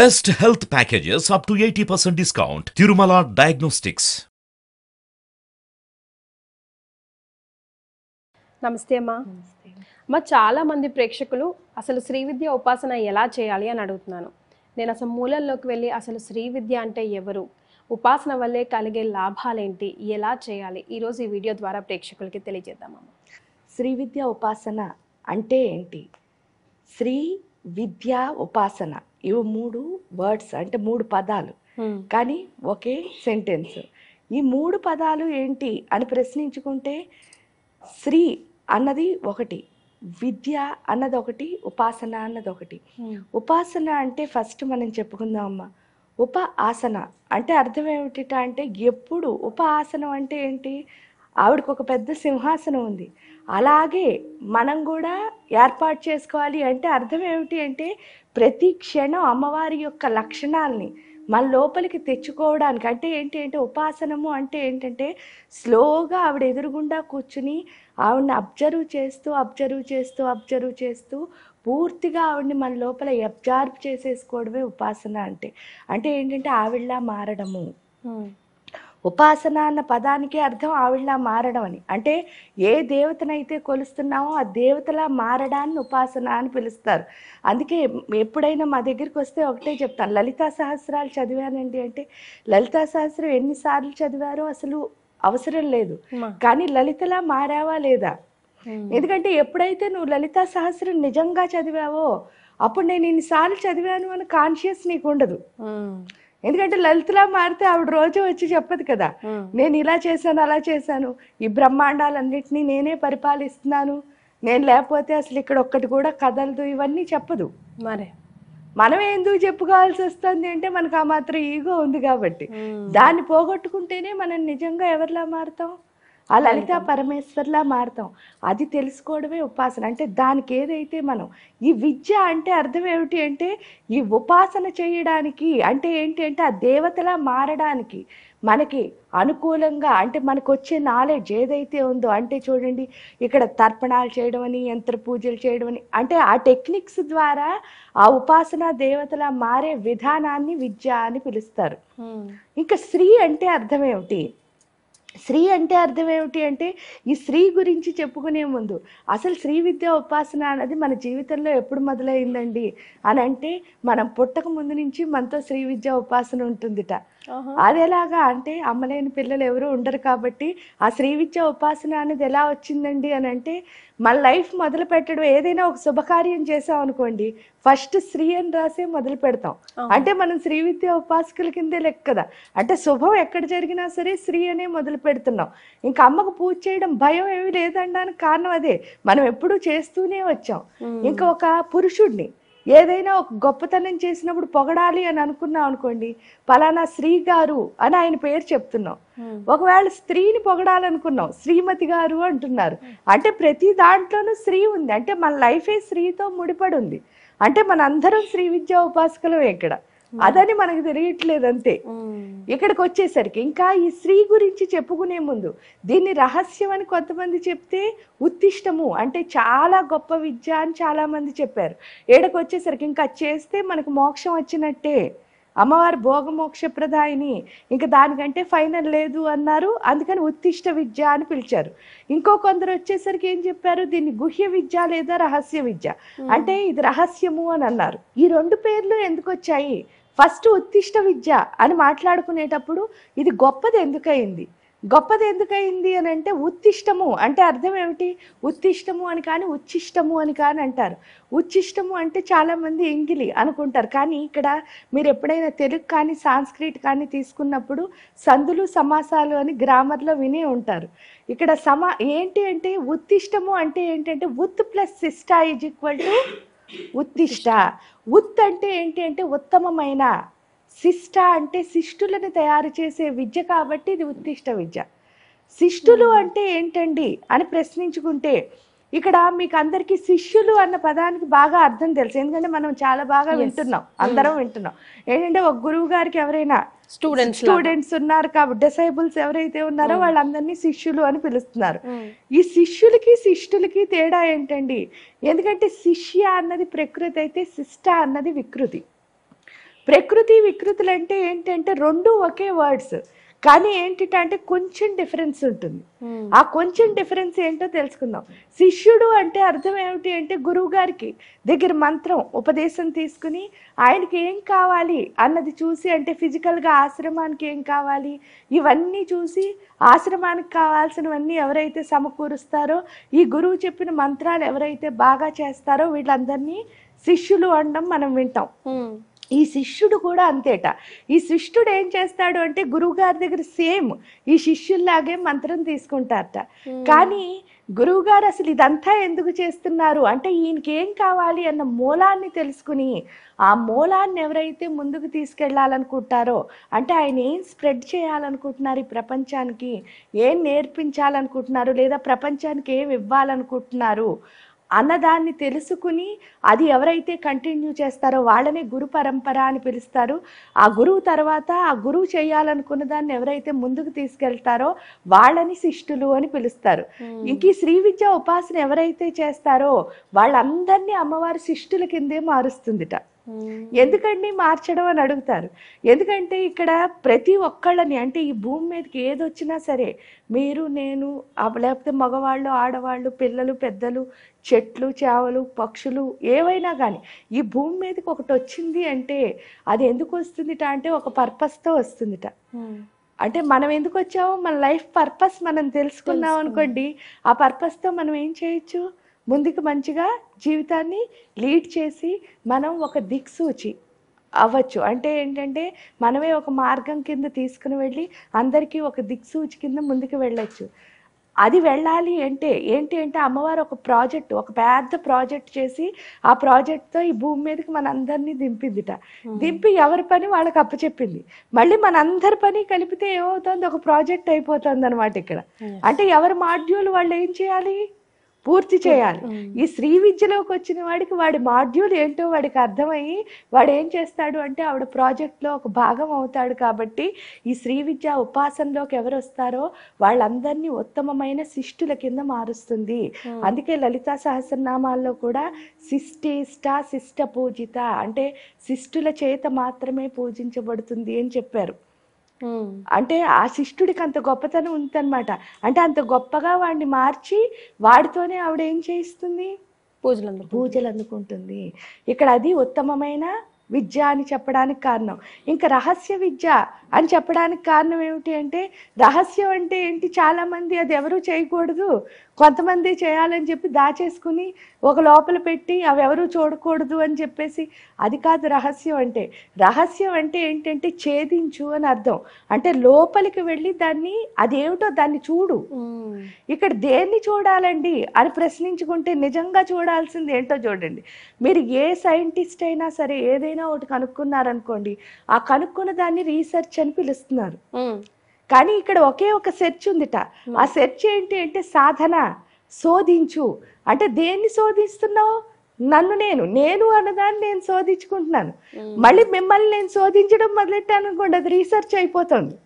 Best health packages up to 80% discount. Tirumala Diagnostics. నమస్తే అమ్మా. చాలా మంది ప్రేక్షకులు అసలు శ్రీ విద్య ఉపాసన ఎలా చేయాలి అని అడుగుతున్నాను. నేను అసలు మూలంలోకి వెళ్ళి అసలు శ్రీ విద్య అంటే ఎవరు, ఉపాసన వల్లే కలిగే లాభాలేంటి, ఎలా చేయాలి, ఈరోజు ఈ వీడియో ద్వారా ప్రేక్షకులకి తెలియజేద్దామమ్మా. శ్రీ విద్య ఉపాసన అంటే ఏంటి? శ్రీ విద్య ఉపాసన ఇవి 3 వర్డ్స్, అంటే 3 పదాలు, కానీ ఒకే సెంటెన్స్. ఈ 3 పదాలు ఏంటి అని ప్రశ్నించుకుంటే శ్రీ అన్నది ఒకటి, విద్య అన్నది ఒకటి, ఉపాసన అన్నది ఒకటి. ఉపాసన అంటే ఫస్ట్ మనం చెప్పుకుందాం అమ్మ. ఉప ఆసన అంటే అర్థం ఏమిటి అంటే ఎప్పుడు ఉప ఆసనం అంటే ఏంటి? ఆవిడకు ఒక పెద్ద సింహాసనం ఉంది, అలాగే మనం కూడా ఏర్పాటు చేసుకోవాలి. అంటే అర్థం ఏమిటి అంటే ప్రతి క్షణం అమ్మవారి యొక్క లక్షణాలని మన లోపలికి తెచ్చుకోవడానికి. అంటే ఏంటి అంటే ఉపాసనము అంటే ఏంటంటే స్లోగా ఆవిడ ఎదురుగుండా కూర్చుని ఆవిడని అబ్జర్వ్ చేస్తూ పూర్తిగా ఆవిడని మన లోపల అబ్జర్వ్ చేసేసుకోవడమే ఉపాసన అంటే. అంటే ఏంటంటే ఆవిడలా మారడము. ఉపాసన అన్న పదానికి అర్థం ఆవిడలా మారడం అని. అంటే ఏ దేవతనైతే కొలుస్తున్నామో ఆ దేవతలా మారడాన్ని ఉపాసన అని పిలుస్తారు. అందుకే ఎప్పుడైనా మా దగ్గరికి వస్తే ఒకటే చెప్తాను, లలితా సహస్రాలు చదివానండి అంటే లలితా సహస్రం ఎన్నిసార్లు చదివారో అసలు అవసరం లేదు, కానీ లలితలా మారావా లేదా? ఎందుకంటే ఎప్పుడైతే నువ్వు లలితా సహస్రం నిజంగా చదివావో అప్పుడు నేను ఇన్నిసార్లు చదివాను అని కాన్షియస్ నీకు ఉండదు. ఎందుకంటే లలితలా మారితే ఆవిడ రోజు వచ్చి చెప్పదు కదా, నేను ఇలా చేశాను అలా చేశాను, ఈ బ్రహ్మాండాలన్నింటినీ నేనే పరిపాలిస్తున్నాను, నేను లేకపోతే అసలు ఇక్కడ ఒక్కటి కూడా కదలదు, ఇవన్నీ చెప్పదు. మరి మనం ఎందుకు చెప్పుకోవాల్సి వస్తుంది అంటే మనకు ఆ మాత్రం ఈగో ఉంది కాబట్టి. దాన్ని పోగొట్టుకుంటేనే మనం నిజంగా ఎవరిలా మారుతాం? ఆ లలితా పరమేశ్వర్లా మారుతాం. అది తెలుసుకోవడమే ఉపాసన. అంటే దానికి ఏదైతే మనం ఈ విద్య అంటే అర్థం ఏమిటి అంటే ఈ ఉపాసన చేయడానికి అంటే ఏంటి అంటే ఆ దేవతలా మారడానికి మనకి అనుకూలంగా, అంటే మనకు వచ్చే నాలెడ్జ్ ఏదైతే ఉందో, అంటే చూడండి ఇక్కడ తర్పణాలు చేయడం అని, యంత్ర పూజలు చేయడం అని, అంటే ఆ టెక్నిక్స్ ద్వారా ఆ ఉపాసన దేవతలా మారే విధానాన్ని విద్య అని పిలుస్తారు. ఇంకా శ్రీ అంటే అర్థం ఏమిటి? శ్రీ అంటే అర్థం ఏమిటి అంటే ఈ శ్రీ గురించి చెప్పుకునే ముందు అసలు శ్రీ విద్య ఉపాసన అనేది మన జీవితంలో ఎప్పుడు మొదలైందండి అని అంటే మనం పుట్టక ముందు నుంచి మనతో శ్రీ విద్య ఉపాసన ఉంటుందిట. అదేలాగా అంటే అమ్మలేని పిల్లలు ఎవరు ఉండరు కాబట్టి ఆ శ్రీ విద్య ఉపాసన అనేది ఎలా వచ్చిందండి అని అంటే మన లైఫ్ మొదలు పెట్టడం, ఏదైనా ఒక శుభకార్యం చేసాం అనుకోండి ఫస్ట్ శ్రీ అని రాసే మొదలు పెడతాం. అంటే మనం శ్రీ విద్య ఉపాసకుల కిందే లెక్క కదా. అంటే శుభం ఎక్కడ జరిగినా సరే శ్రీ అనే మొదలు పెడుతున్నాం. ఇంకా అమ్మకు పూజ చేయడం భయం ఏమీ లేదనడానికి కారణం అదే, మనం ఎప్పుడూ చేస్తూనే వచ్చాం. ఇంకా ఒక పురుషుడిని ఏదైనా ఒక గొప్పతనం చేసినప్పుడు పొగడాలి అని అనుకున్నాం అనుకోండి, పలానా శ్రీ గారు అని ఆయన పేరు చెప్తున్నాం. ఒకవేళ స్త్రీని పొగడాలనుకున్నాం, శ్రీమతి గారు అంటున్నారు. అంటే ప్రతి దాంట్లోనూ స్త్రీ ఉంది. అంటే మన లైఫే స్త్రీతో ముడిపడి ఉంది. అంటే మన అందరం శ్రీ విద్యా ఉపాసకులమే ఇక్కడ. అదని మనకు తెలియట్లేదు అంతే. ఇక్కడికి వచ్చేసరికి ఇంకా ఈ స్త్రీ గురించి చెప్పుకునే ముందు దీన్ని రహస్యం అని కొంతమంది చెప్తే, ఉత్తిష్టము అంటే చాలా గొప్ప విద్య అని చాలా మంది చెప్పారు. ఏడకు వచ్చేసరికి ఇంకా చేస్తే మనకు మోక్షం వచ్చినట్టే, అమ్మవారు భోగమోక్షప్రదాయిని, ఇంకా దానికంటే ఫైనల్ లేదు అన్నారు. అందుకని ఉత్తిష్ట విద్య అని పిలిచారు. ఇంకో కొందరు వచ్చేసరికి ఏం చెప్పారు, దీన్ని గుహ్య విద్య లేదా రహస్య విద్య, అంటే ఇది రహస్యము అని అన్నారు. ఈ 2 పేర్లు ఎందుకు వచ్చాయి? ఫస్ట్ ఉత్తిష్ట విద్య అని మాట్లాడుకునేటప్పుడు ఇది గొప్పది ఎందుకయింది అని అంటే ఉత్తిష్టము అంటే అర్థం ఏమిటి? ఉత్తిష్టము అని కానీ ఉచ్చిష్టము అని కానీ అంటారు. ఉచ్చిష్టము అంటే చాలామంది ఎంగిలి అనుకుంటారు, కానీ ఇక్కడ మీరు ఎప్పుడైనా తెలుగు కానీ సాంస్క్రిట్ కానీ తీసుకున్నప్పుడు సందులు సమాసాలు అని గ్రామర్లో వినే ఉంటారు. ఇక్కడ ఏంటి అంటే ఉత్తిష్టము అంటే ఏంటంటే ఉత్ ప్లస్ శిష్ట ఈజ్ ఈక్వల్ టు ఉత్తిష్ట. ఉత్ అంటే ఏంటి అంటే ఉత్తమమైన, శిష్ట అంటే శిష్టులను తయారు చేసే విద్య కాబట్టి ఇది ఉత్తిష్ట విద్య. శిష్టులు అంటే ఏంటండి అని ప్రశ్నించుకుంటే ఇక్కడ మీకు అందరికీ శిష్యులు అన్న పదానికి బాగా అర్థం తెలుసు, ఎందుకంటే మనం చాలా బాగా వింటున్నాం, అందరం వింటున్నాం. ఏంటంటే ఒక గురువు గారికి ఎవరైనా స్టూడెంట్స్ ఉన్నారు కాబట్టి, డిసైబుల్స్ ఎవరైతే ఉన్నారో వాళ్ళందరినీ శిష్యులు అని పిలుస్తున్నారు. ఈ శిష్యులకి శిష్టులకి తేడా ఏంటండి? ఎందుకంటే శిష్య అన్నది ప్రకృతి అయితే శిష్ట అన్నది వికృతి. ప్రకృతి వికృతులు అంటే ఏంటంటే రెండు ఒకే వర్డ్స్, కానీ ఏంటంటే కొంచెం డిఫరెన్స్ ఉంటుంది. ఆ కొంచెం డిఫరెన్స్ ఏంటో తెలుసుకుందాం. శిష్యుడు అంటే అర్థం ఏమిటి అంటే గురువు గారికి దగ్గర మంత్రం ఉపదేశం తీసుకుని ఆయనకి ఏం కావాలి అన్నది చూసి, అంటే ఫిజికల్గా ఆశ్రమానికి ఏం కావాలి ఇవన్నీ చూసి ఆశ్రమానికి కావాల్సినవన్నీ ఎవరైతే సమకూరుస్తారో, ఈ గురువు చెప్పిన మంత్రాలు ఎవరైతే బాగా చేస్తారో వీళ్ళందరినీ శిష్యులు అనడం మనం వింటాం. ఈ శిష్యుడు కూడా అంతేట. ఈ శిష్యుడు ఏం చేస్తాడు అంటే గురువు గారి దగ్గర సేమ్ ఈ శిష్యుల్లాగే మంత్రం తీసుకుంటారట. కానీ గురువు గారు అసలు ఇదంతా ఎందుకు చేస్తున్నారు అంటే ఈయనకి ఏం కావాలి అన్న మూలాన్ని తెలుసుకుని, ఆ మూలాన్ని ఎవరైతే ముందుకు తీసుకెళ్లాలనుకుంటారో, అంటే ఆయన ఏం స్ప్రెడ్ చేయాలనుకుంటున్నారు ఈ ప్రపంచానికి, ఏం నేర్పించాలనుకుంటున్నారు, లేదా ప్రపంచానికి ఏం ఇవ్వాలనుకుంటున్నారు అన్నదాన్ని తెలుసుకుని అది ఎవరైతే కంటిన్యూ చేస్తారో వాళ్ళనే గురు పరంపర అని పిలుస్తారు. ఆ గురువు తర్వాత ఆ గురువు చేయాలనుకున్న దాన్ని ఎవరైతే ముందుకు తీసుకెళ్తారో వాళ్ళని శిష్టులు అని పిలుస్తారు. ఇంక ఈ శ్రీ విద్య ఉపాసన ఎవరైతే చేస్తారో వాళ్ళందరినీ అమ్మవారు శిష్టుల కిందే మారుస్తుందిట. ఎందుకండి మార్చడం అని అడుగుతారు. ఎందుకంటే ఇక్కడ ప్రతి ఒక్కళ్ళని, అంటే ఈ భూమి మీదకి ఏది వచ్చినా సరే, మీరు నేను లేకపోతే మగవాళ్ళు ఆడవాళ్ళు పిల్లలు పెద్దలు చెట్లు చేవలు పక్షులు ఏవైనా కానీ ఈ భూమి మీదకి ఒకటి వచ్చింది అంటే అది ఎందుకు వస్తుందిట అంటే ఒక పర్పస్తో వస్తుందిట. అంటే మనం ఎందుకు వచ్చామో మన లైఫ్ పర్పస్ మనం తెలుసుకున్నాం అనుకోండి, ఆ పర్పస్తో మనం ఏం చేయొచ్చు, ముందుకు మంచిగా జీవితాన్ని లీడ్ చేసి మనం ఒక దిక్సూచి అవ్వచ్చు. అంటే ఏంటంటే మనమే ఒక మార్గం కింద తీసుకుని వెళ్ళి అందరికీ ఒక దిక్సూచి కింద ముందుకు వెళ్ళొచ్చు. అది వెళ్ళాలి అంటే ఏంటి అంటే అమ్మవారు ఒక ప్రాజెక్ట్, ఒక పెద్ద ప్రాజెక్ట్ చేసి ఆ ప్రాజెక్ట్తో ఈ భూమి మీదకి మన అందరినీ దింపిందిట. దింపి ఎవరి పని వాళ్ళకి అప్పచెప్పింది. మళ్ళీ మన అందరి పని కలిపితే ఏమవుతుంది, ఒక ప్రాజెక్ట్ అయిపోతుంది అనమాట ఇక్కడ. అంటే ఎవరి మాడ్యూల్ వాళ్ళు ఏం చేయాలి, పూర్తి చేయాలి. ఈ శ్రీ విద్యలోకి వచ్చిన వాడికి వాడి మాడ్యూల్ ఏంటో వాడికి అర్థమయ్యి వాడు ఏం చేస్తాడు అంటే ఆవిడ ప్రాజెక్ట్లో ఒక భాగం అవుతాడు. కాబట్టి ఈ శ్రీ విద్య ఉపాసనలోకి ఎవరు వస్తారో వాళ్ళందరినీ ఉత్తమమైన శిష్టుల కింద మారుస్తుంది. అందుకే లలితా సహస్రనామాల్లో కూడా శిష్టిష్ట శిష్ట పూజిత అంటే శిష్టుల చేత మాత్రమే పూజించబడుతుంది అని చెప్పారు. అంటే ఆ శిష్టుడికి అంత గొప్పతనం ఉందన్నమాట. అంటే అంత గొప్పగా వాడిని మార్చి వాడితోనే ఆవిడ ఏం చేయిస్తుంది, పూజలు అందుకుంటుంది. ఇక్కడ అది ఉత్తమమైన విద్య అని చెప్పడానికి కారణం. ఇంకా రహస్య విద్య అని చెప్పడానికి కారణం ఏమిటి అంటే, రహస్యం అంటే ఏంటి, చాలామంది అది ఎవరు చేయకూడదు, కొంతమంది చేయాలని చెప్పి దాచేసుకుని ఒక లోపల పెట్టి అవి ఎవరు చూడకూడదు అని చెప్పేసి, అది కాదు రహస్యం అంటే. రహస్యం అంటే ఏంటంటే ఛేదించు అని అర్థం. అంటే లోపలికి వెళ్ళి దాన్ని అదేమిటో దాన్ని చూడు. ఇక్కడ దేన్ని చూడాలండి అని ప్రశ్నించుకుంటే నిజంగా చూడాల్సింది ఏంటో చూడండి. మీరు ఏ సైంటిస్ట్ అయినా సరే ఏదైనా ఒకటి కనుక్కున్నారనుకోండి, ఆ కనుక్కున్న దాన్ని రీసెర్చ్ అని పిలుస్తున్నారు. కానీ ఇక్కడ ఒకే ఒక సెర్చ్ ఉందిట. ఆ సెర్చ్ ఏంటి అంటే సాధన, శోధించు. అంటే దేన్ని శోధిస్తున్నావు, నన్ను నేను అన్నదాన్ని నేను శోధించుకుంటున్నాను. మళ్ళీ మిమ్మల్ని నేను శోధించడం మొదలెట్టాను అనుకోండి, అది రీసెర్చ్ అయిపోతుంది.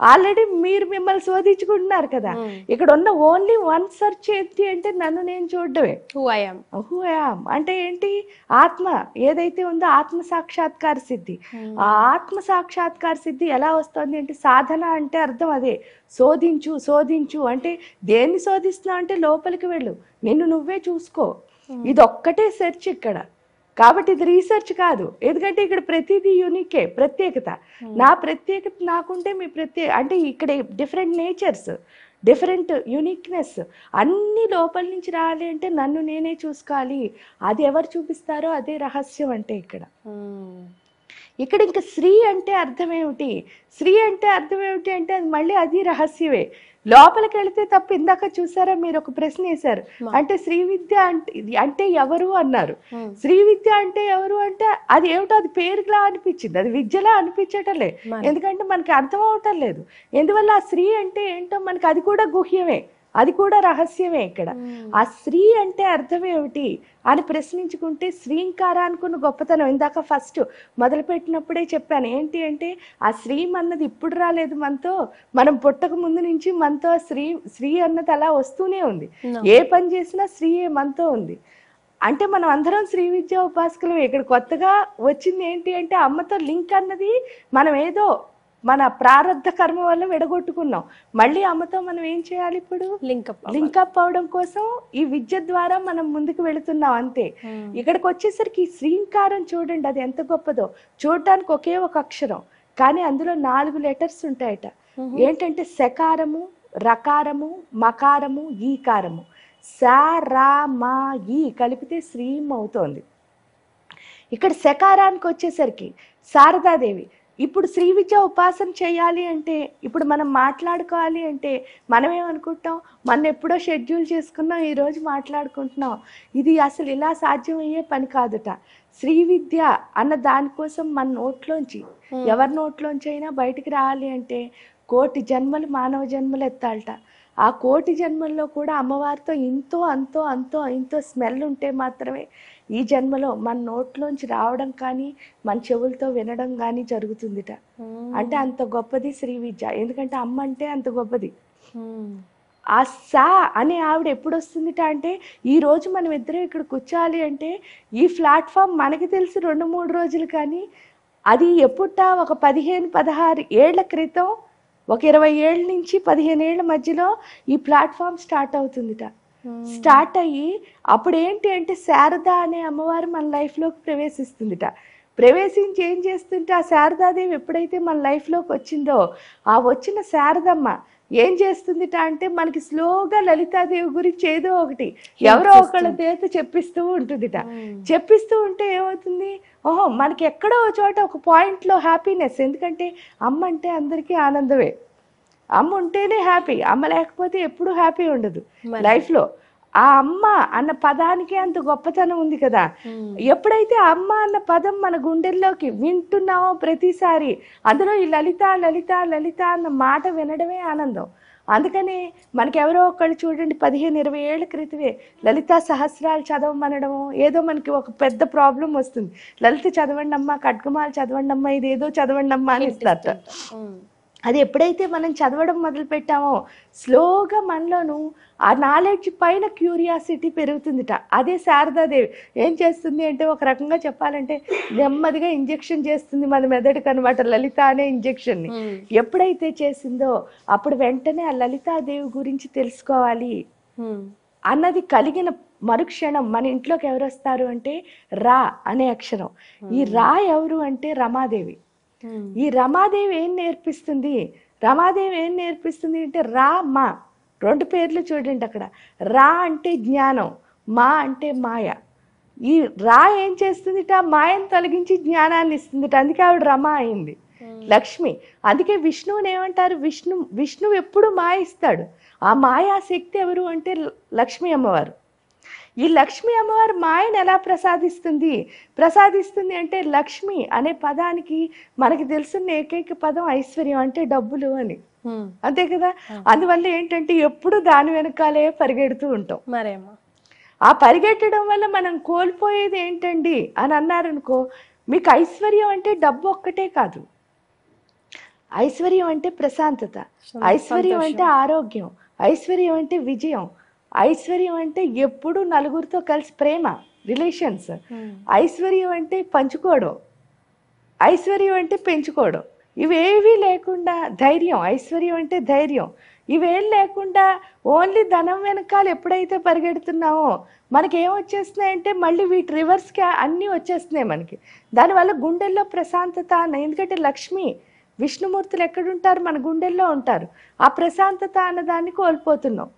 ఆల్రెడీ మీరు మిమ్మల్ని శోధించుకుంటున్నారు కదా. ఇక్కడ ఉన్న ఓన్లీ వన్ సెర్చ్ ఏంటి అంటే నన్ను నేను చూడడమే. హూ ఐ యామ్ అంటే ఏంటి, ఆత్మ ఏదైతే ఉందో ఆత్మ సాక్షాత్కార సిద్ధి. ఆ ఆత్మ సాక్షాత్కార సిద్ధి ఎలా వస్తుంది అంటే సాధన అంటే అర్థం అదే. శోధించు అంటే దేన్ని శోధిస్తున్నావు అంటే లోపలికి వెళ్ళు, నిన్ను నువ్వే చూసుకో. ఇది ఒక్కటే సెర్చ్ ఇక్కడ. కాబట్టి ఇది రీసెర్చ్ కాదు. ఎందుకంటే ఇక్కడ ప్రతిదీ యూనికే, ప్రత్యేకత. నా ప్రత్యేకత నాకుంటే మీ అంటే ఇక్కడ డిఫరెంట్ నేచర్స్, డిఫరెంట్ యూనిక్నెస్ అన్ని లోపల నుంచి రావాలి అంటే నన్ను నేనే చూసుకోవాలి. అది ఎవరు చూపిస్తారో అదే రహస్యం అంటే ఇక్కడ. ఇంకా శ్రీ అంటే అర్థం ఏమిటి, అంటే అది మళ్ళీ అది రహస్యమే. లోపలికి వెళితే తప్ప. ఇందాక చూసారా మీరు ఒక ప్రశ్న వేశారు, అంటే శ్రీ విద్య అంటే ఎవరు అన్నారు. శ్రీ విద్య అంటే ఎవరు అంటే అది ఏమిటో, అది పేరులా అనిపించింది, అది విద్యలా అనిపించటలే. ఎందుకంటే మనకి అర్థం అవటం లేదు. ఎందువల్ల ఆ శ్రీ అంటే ఏంటో మనకి అది కూడా గుహ్యమే, అది కూడా రహస్యమే. ఇక్కడ ఆ శ్రీ అంటే అర్థం ఏమిటి అని ప్రశ్నించుకుంటే శ్రీంకారానికి ఉన్న గొప్పతనం ఇందాక ఫస్ట్ మొదలుపెట్టినప్పుడే చెప్పాను. ఏంటి అంటే ఆ శ్రీ అన్నది ఇప్పుడు రాలేదు మనతో, మనం పుట్టక ముందు నుంచి మనతో శ్రీ అన్నది అలా వస్తూనే ఉంది. ఏ పని చేసినా శ్రీయే మనతో ఉంది. అంటే మనం అందరం శ్రీ విద్యా ఉపాసకులు. ఇక్కడ కొత్తగా వచ్చింది ఏంటి అంటే అమ్మతో లింక్ అన్నది మనం ఏదో మన ప్రారంధ కర్మ వల్ల విడగొట్టుకున్నాం. మళ్ళీ అమ్మతో మనం ఏం చేయాలి ఇప్పుడు? లింకప్ అవడం కోసం ఈ విద్య ద్వారా మనం ముందుకు వెళుతున్నాం అంతే. ఇక్కడికి వచ్చేసరికి ఈ శ్రీంకారం చూడండి, అది ఎంత గొప్పదో. చూడటానికి ఒకే ఒక అక్షరం, కానీ అందులో 4 లెటర్స్ ఉంటాయట. ఏంటంటే శకారము, రకారము, మకారము, ఈకారము. సా రా మా ఈ కలిపితే శ్రీం అవుతోంది. ఇక్కడ శకారానికి వచ్చేసరికి శారదాదేవి. ఇప్పుడు శ్రీ విద్య ఉపాసన చేయాలి అంటే, ఇప్పుడు మనం మాట్లాడుకోవాలి అంటే మనం ఏమనుకుంటాం, మన ఎప్పుడో షెడ్యూల్ చేసుకున్నాం, ఈరోజు మాట్లాడుకుంటున్నాం. ఇది అసలు ఇలా సాధ్యమయ్యే పని కాదుట. శ్రీ విద్య అన్న దానికోసం మన నోట్లోంచి, ఎవరి నోట్లోంచి అయినా బయటికి రావాలి అంటే 1,000,000 జన్మలు మానవ జన్మలు ఎత్తాలట. ఆ 1,000,000 జన్మల్లో కూడా అమ్మవారితో ఇంతో స్మెల్ ఉంటే మాత్రమే ఈ జన్మలో మన నోట్లోంచి రావడం కానీ మన చెవులతో వినడం కానీ జరుగుతుందిట. అంటే అంత గొప్పది శ్రీ విద్య. ఎందుకంటే అమ్మ అంటే అంత గొప్పది. ఆ సా అనే ఆవిడ ఎప్పుడు వస్తుందిట అంటే, ఈ రోజు మనం ఇద్దరం ఇక్కడ కూర్చోాలి అంటే ఈ ప్లాట్ఫామ్ మనకి తెలిసి 2-3 రోజులు, కానీ అది ఎప్పుట ఒక 15-16 ఏళ్ల క్రితం, ఒక 20 ఏళ్ళ నుంచి 15 ఏళ్ల మధ్యలో ఈ ప్లాట్ఫామ్ స్టార్ట్ అవుతుందిట. స్టార్ట్ అయ్యి అప్పుడు ఏంటి అంటే శారద అనే అమ్మవారు మన లైఫ్లోకి ప్రవేశిస్తుందిట. ప్రవేశించి ఏం చేస్తుంటే, ఆ శారదాదేవి ఎప్పుడైతే మన లైఫ్లోకి వచ్చిందో, ఆ వచ్చిన శారదమ్మ ఏం చేస్తుందిట అంటే మనకి స్లోగా లలితాదేవి గురించి ఏదో ఒకటి ఎవరో ఒకళ్ళ చేత చెప్పిస్తూ ఉంటుందిట. చెప్పిస్తూ ఉంటే ఏమవుతుంది, ఓహో మనకి ఎక్కడో చోట ఒక పాయింట్లో హ్యాపీనెస్. ఎందుకంటే అమ్మ అంటే అందరికీ ఆనందమే. అమ్మ ఉంటేనే హ్యాపీ, అమ్మ లేకపోతే ఎప్పుడూ హ్యాపీ ఉండదు లైఫ్లో. ఆ అమ్మ అన్న పదానికి అంత గొప్పతనం ఉంది కదా. ఎప్పుడైతే అమ్మ అన్న పదం మన గుండెల్లోకి వింటున్నామో ప్రతిసారి, అందులో ఈ లలిత లలిత లలిత అన్న మాట వినడమే ఆనందం. అందుకని మనకెవరో ఒకళ్ళు చూడండి 15-20 ఏళ్ల క్రితమే లలితా సహస్రాలు చదవమనడము, ఏదో మనకి ఒక పెద్ద ప్రాబ్లం వస్తుంది, లలిత చదవండి అమ్మా, ఖడ్గమాలు చదవండి అమ్మా, ఇదేదో చదవండి అమ్మా అని ఇస్తారు. అది ఎప్పుడైతే మనం చదవడం మొదలు పెట్టామో స్లోగా మనలోను ఆ నాలెడ్జ్ పైన క్యూరియాసిటీ పెరుగుతుందిట. అదే శారదాదేవి ఏం చేస్తుంది అంటే, ఒక రకంగా చెప్పాలంటే నెమ్మదిగా ఇంజెక్షన్ చేస్తుంది మన మెదడుకు అనమాట, లలిత అనే ఇంజెక్షన్ని. ఎప్పుడైతే చేసిందో అప్పుడు వెంటనే ఆ లలితాదేవి గురించి తెలుసుకోవాలి అన్నది కలిగిన మరుక్షణం మన ఇంట్లోకి ఎవరు వస్తారు అంటే రా అనే అక్షరం. ఈ రా ఎవరు అంటే రమాదేవి. ఈ రమాదేవి ఏం నేర్పిస్తుంది, రమాదేవి ఏం నేర్పిస్తుంది అంటే రా మా 2 పేర్లు చూడండి అక్కడ. రా అంటే జ్ఞానం, మా అంటే మాయ. ఈ రా ఏం చేస్తుందిట, మాయను తొలగించి జ్ఞానాన్ని ఇస్తుందిట. అందుకే ఆవిడ రమ అయింది, లక్ష్మి. అందుకే విష్ణువుని ఏమంటారు, విష్ణువు ఎప్పుడు మాయ ఇస్తాడు. ఆ మాయా శక్తి ఎవరు అంటే లక్ష్మీ అమ్మవారు. ఈ లక్ష్మీ అమ్మవారు మాయను ఎలా ప్రసాదిస్తుంది అంటే, లక్ష్మి అనే పదానికి మనకి తెలుసున్న ఏకైక పదం ఐశ్వర్యం, అంటే డబ్బులు అని. అంతే కదా. అందువల్ల ఏంటంటే ఎప్పుడు దాని వెనకాలే పరిగెడుతూ ఉంటాం. మరేమో ఆ పరిగెట్టడం వల్ల మనం కోల్పోయేది ఏంటండి అని అన్నారనుకో, మీకు ఐశ్వర్యం అంటే డబ్బు ఒక్కటే కాదు, ఐశ్వర్యం అంటే ప్రశాంతత, ఐశ్వర్యం అంటే ఆరోగ్యం, ఐశ్వర్యం అంటే విజయం, ఐశ్వర్యం అంటే ఎప్పుడు నలుగురితో కలిసి ప్రేమ, రిలేషన్స్, ఐశ్వర్యం అంటే పంచుకోవడం, ఐశ్వర్యం అంటే పెంచుకోవడం. ఇవేవి లేకుండా ధైర్యం, ఐశ్వర్యం అంటే ధైర్యం. ఇవేం లేకుండా ఓన్లీ ధనం వెనకాల ఎప్పుడైతే పరిగెడుతున్నామో మనకి ఏం వచ్చేస్తున్నాయంటే మళ్ళీ వీటి రివర్స్కి అన్నీ వచ్చేస్తున్నాయి మనకి. దానివల్ల గుండెల్లో ప్రశాంతత అన్న, ఎందుకంటే లక్ష్మి విష్ణుమూర్తులు ఎక్కడుంటారు, మన గుండెల్లో ఉంటారు. ఆ ప్రశాంతత అన్నదాన్ని కోల్పోతున్నాం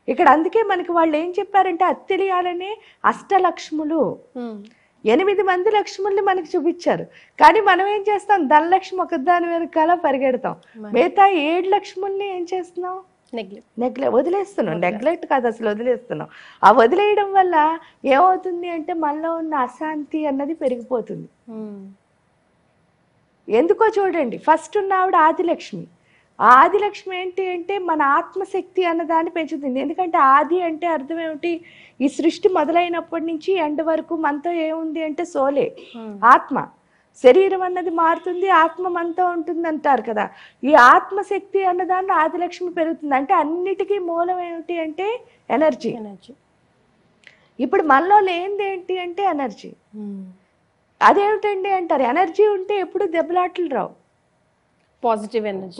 ఇక్కడ. అందుకే మనకి వాళ్ళు ఏం చెప్పారంటే, అది తెలియాలనే అష్టలక్ష్ములు 8 మంది లక్ష్ముల్ని మనకి చూపించారు. కానీ మనం ఏం చేస్తాం, ధనలక్ష్మి ఒకదాని వెనకాల పరిగెడతాం, మిగతా 7 లక్ష్ముల్ని ఏం చేస్తున్నాం, వదిలేస్తున్నాం. నెగ్లెక్ట్ కాదు, అసలు వదిలేస్తున్నాం. ఆ వదిలేయడం వల్ల ఏమవుతుంది అంటే మనలో ఉన్న అశాంతి అన్నది పెరిగిపోతుంది. ఎందుకో చూడండి, ఫస్ట్ ఉన్న ఆవిడ ఆదిలక్ష్మి. ఆ ఆదిలక్ష్మి ఏంటి అంటే మన ఆత్మశక్తి అన్నదాన్ని పెంచుతుంది. ఎందుకంటే ఆది అంటే అర్థం ఏమిటి, ఈ సృష్టి మొదలైనప్పటి నుంచి ఎండ్ వరకు మనతో ఏముంది అంటే సోలే, ఆత్మ. శరీరం అన్నది మారుతుంది, ఆత్మ మనతో ఉంటుంది అంటారు కదా. ఈ ఆత్మశక్తి అన్నదాన్ని ఆదిలక్ష్మి పెరుగుతుంది. అంటే అన్నిటికీ మూలం ఏమిటి అంటే ఎనర్జీ. ఇప్పుడు మనలో లేనిది ఏంటి అంటే ఎనర్జీ. అదేమిటండి అంటారు, ఎనర్జీ ఉంటే ఎప్పుడు దెబ్బలాటలు రావు. Positive energy.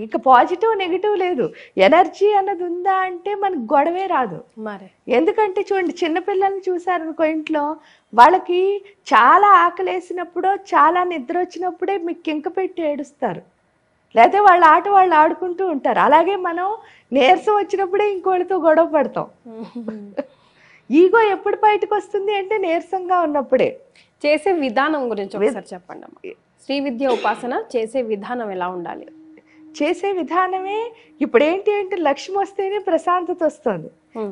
ఇక పాజిటివ్ నెగిటివ్ లేదు, ఎనర్జీ అన్నది ఉందా అంటే మనకు గొడవే రాదు. మరి ఎందుకంటే చూడండి, చిన్నపిల్లల్ని చూసారనుకో ఇంట్లో, వాళ్ళకి చాలా ఆకలేసినప్పుడో చాలా నిద్ర వచ్చినప్పుడే మీకు కింక పెట్టి ఏడుస్తారు, లేకపోతే వాళ్ళ ఆట వాళ్ళు ఆడుకుంటూ ఉంటారు. అలాగే మనం నీరసం వచ్చినప్పుడే ఇంకోళ్ళతో గొడవ పడతాం. ఈగో ఎప్పుడు బయటకు వస్తుంది అంటే నీరసంగా ఉన్నప్పుడే. చేసే విధానం గురించి ఒకసారి చెప్పండి అమ్మ. శ్రీ విద్య ఉపాసన చేసే విధానం ఎలా ఉండాలి? చేసే విధానమే ఇప్పుడు ఏంటి అంటే లక్ష్మి వస్తేనే ప్రశాంతత వస్తుంది.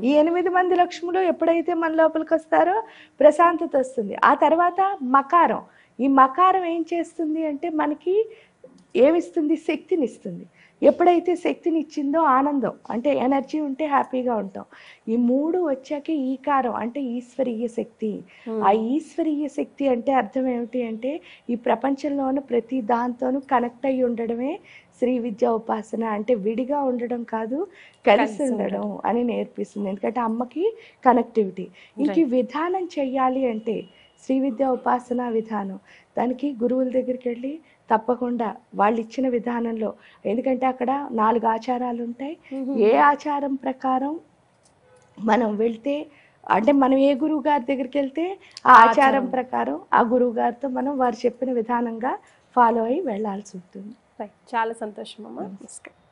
ఈ 8 మంది లక్ష్ములు ఎప్పుడైతే మన లోపలికి వస్తారో ప్రశాంతత వస్తుంది. ఆ తర్వాత మకారం, ఈ మకారం ఏం చేస్తుంది అంటే మనకి ఏమిస్తుంది, శక్తిని ఇస్తుంది. ఎప్పుడైతే శక్తిని ఇచ్చిందో ఆనందం, అంటే ఎనర్జీ ఉంటే హ్యాపీగా ఉంటాం. ఈ 3 వచ్చాక ఈకారం అంటే ఈశ్వరీయ శక్తి. ఆ ఈశ్వరీయ శక్తి అంటే అర్థం ఏమిటి అంటే ఈ ప్రపంచంలోని ప్రతి దాంతోనూ కనెక్ట్ అయ్యి ఉండడమే శ్రీ విద్యా ఉపాసన. అంటే విడిగా ఉండడం కాదు, కలిసి ఉండడం అని నేర్పిస్తుంది. ఎందుకంటే అమ్మకి కనెక్టివిటీ. ఇంక ఈ విధానం చెయ్యాలి అంటే శ్రీ విద్యా ఉపాసన విధానం, దానికి గురువుల దగ్గరికి వెళ్ళి తప్పకుండా వాళ్ళు ఇచ్చిన విధానంలో, ఎందుకంటే అక్కడ 4 ఆచారాలు ఉంటాయి. ఏ ఆచారం ప్రకారం మనం వెళ్తే, అంటే మనం ఏ గురువు గారి దగ్గరికి వెళ్తే ఆ ఆచారం ప్రకారం ఆ గురువు గారితో మనం వారు చెప్పిన విధానంగా ఫాలో అయ్యి వెళ్ళాల్సి ఉంటుంది. చాలా సంతోషం అమ్మ. నమస్కారం.